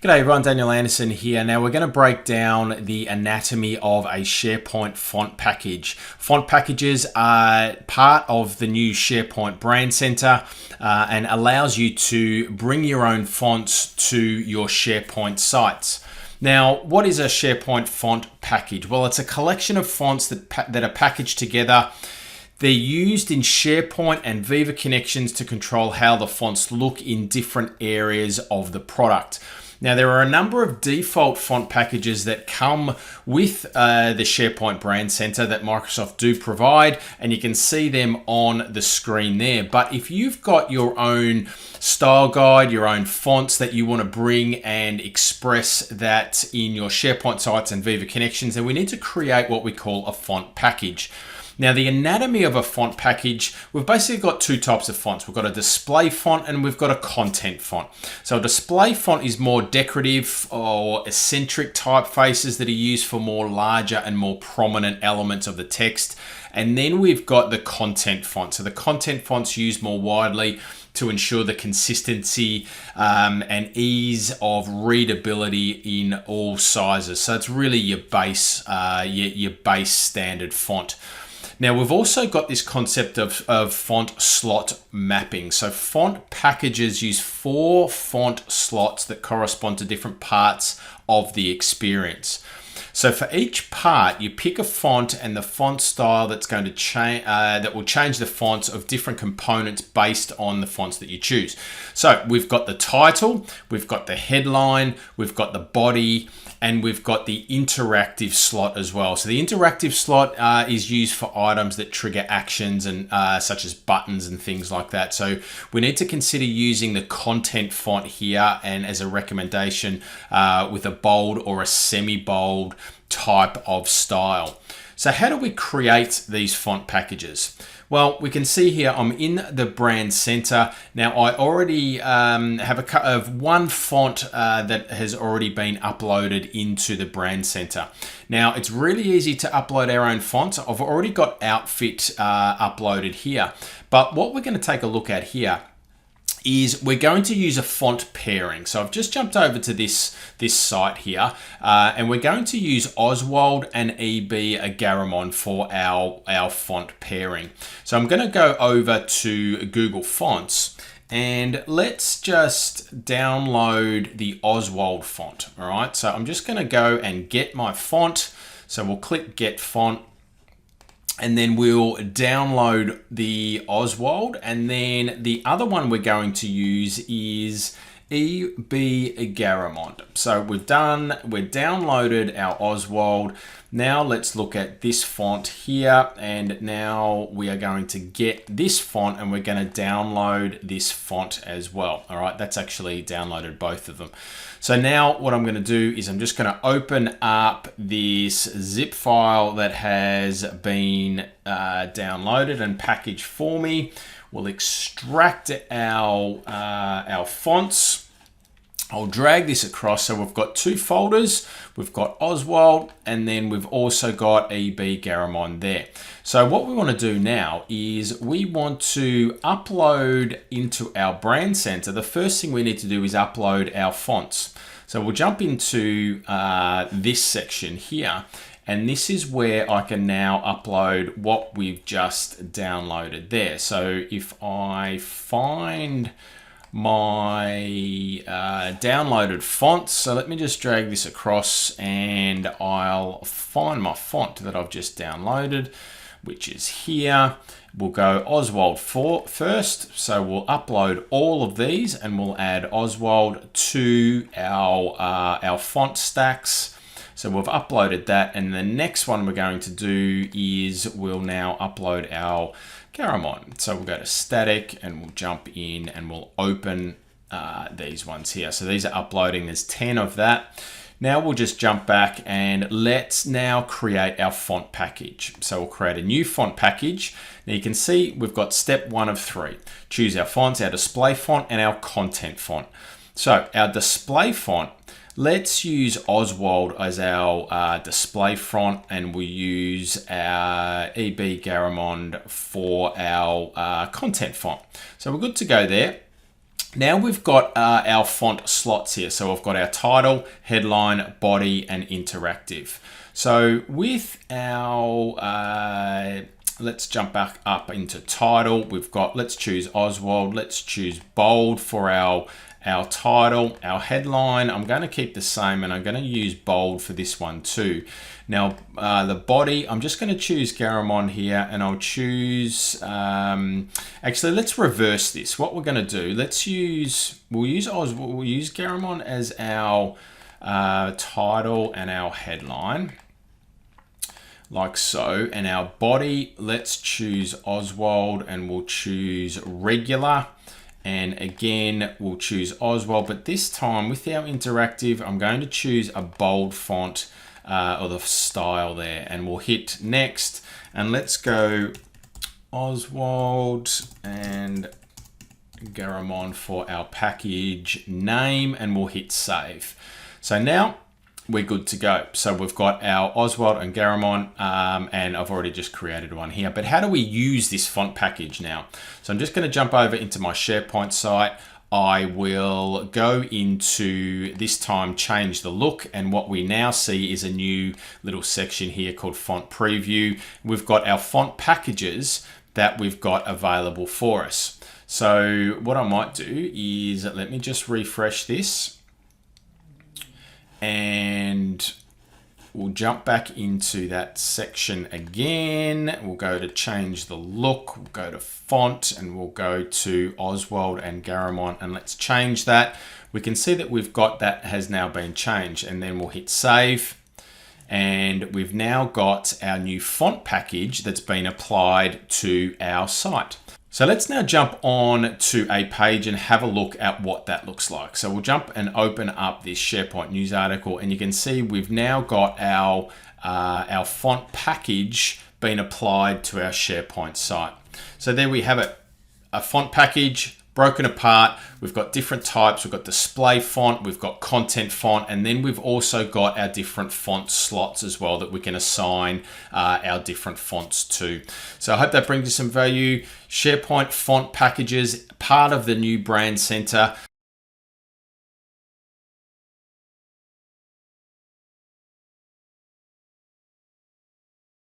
G'day everyone, Daniel Anderson here. Now we're going to break down the anatomy of a SharePoint font package. Font packages are part of the new SharePoint Brand Center and allows you to bring your own fonts to your SharePoint sites. Now, what is a SharePoint font package? Well, it's a collection of fonts that are packaged together. They're used in SharePoint and Viva connections to control how the fonts look in different areas of the product. Now, there are a number of default font packages that come with the SharePoint Brand Center that Microsoft do provide, and you can see them on the screen there. But if you've got your own style guide, your own fonts that you want to bring and express that in your SharePoint sites and Viva connections, then we need to create what we call a font package. Now, the anatomy of a font package, we've basically got two types of fonts. We've got a display font and we've got a content font. So a display font is more decorative or eccentric typefaces that are used for more larger and more prominent elements of the text. And then we've got the content font. So the content font's used more widely to ensure the consistency and ease of readability in all sizes. So it's really your base standard font. Now, we've also got this concept of font slot mapping. So font packages use 4 font slots that correspond to different parts of the experience. So for each part, you pick a font and the font style that's going to change, that will change the fonts of different components based on the fonts that you choose. So we've got the title, we've got the headline, we've got the body, and we've got the interactive slot as well. So the interactive slot is used for items that trigger actions and such as buttons and things like that. So we need to consider using the content font here, and as a recommendation with a bold or a semi-bold type of style. So how do we create these font packages? Well, we can see here I'm in the Brand Center. Now, I already have one font that has already been uploaded into the Brand Center. Now, it's really easy to upload our own fonts. I've already got Outfit uploaded here. But what we're going to take a look at here is we're going to use a font pairing. So I've just jumped over to this site here, and we're going to use Oswald and E.B. Garamond for our font pairing. So I'm going to go over to Google Fonts, and let's just download the Oswald font. All right, so I'm just going to go and get my font. So we'll click Get Font, and then we'll download the Oswald, and then the other one we're going to use is E.B. Garamond. So we've downloaded our Oswald. Now let's look at this font here, and now we are going to get this font and we're going to download this font as well. All right, that's actually downloaded both of them. So now what I'm going to do is I'm just going to open up this zip file that has been downloaded and packaged for me. We'll extract our fonts. I'll drag this across. So we've got 2 folders. We've got Oswald, and then we've also got E.B. Garamond there. So what we want to do now is we want to upload into our Brand Center. The first thing we need to do is upload our fonts. So we'll jump into this section here, and this is where I can now upload what we've just downloaded there. So if I find my downloaded fonts, so let me just drag this across and I'll find my font that I've just downloaded, which is here. We'll go Oswald first, so we'll upload all of these and we'll add Oswald to our font stacks. So we've uploaded that, and the next one we're going to do is we'll now upload our Garamond. So we'll go to static and we'll jump in and we'll open these ones here. So these are uploading, there's 10 of that. Now we'll just jump back and let's now create our font package. So we'll create a new font package. Now you can see we've got step 1 of 3. Choose our fonts, our display font and our content font. So our display font, let's use Oswald as our display font, and we'll use our E.B. Garamond for our content font. So we're good to go there. Now we've got our font slots here. So we've got our title, headline, body, and interactive. So with our, let's jump back up into title. We've got, let's choose Oswald. Let's choose bold for our title. Our headline, I'm going to keep the same, and I'm going to use bold for this one too. Now, the body, I'm just going to choose Garamond here, and I'll choose, actually, let's reverse this. What we're going to do, we'll use Garamond as our title and our headline, like so. And our body, let's choose Oswald, and we'll choose regular. And again, we'll choose Oswald, but this time with our interactive, I'm going to choose a bold font or the style there, and we'll hit next. And let's go Oswald and Garamond for our package name, and we'll hit save. So now we're good to go. So we've got our Oswald and Garamond, and I've already just created one here. But how do we use this font package now? So I'm just going to jump over into my SharePoint site. I will go into, this time, change the look, and what we now see is a new little section here called Font Preview. We've got our font packages that we've got available for us. So what I might do is, let me just refresh this, and we'll jump back into that section again. We'll go to change the look, we'll go to font, and we'll go to Oswald and Garamond, and let's change that. We can see that we've got that has now been changed, and then we'll hit save. And we've now got our new font package that's been applied to our site. So let's now jump on to a page and have a look at what that looks like. So we'll jump and open up this SharePoint news article, and you can see we've now got our font package being applied to our SharePoint site. So there we have it, a font package broken apart. We've got different types. We've got display font, we've got content font, and then we've also got our different font slots as well that we can assign our different fonts to. So I hope that brings you some value. SharePoint Font Packages, part of the new Brand Center.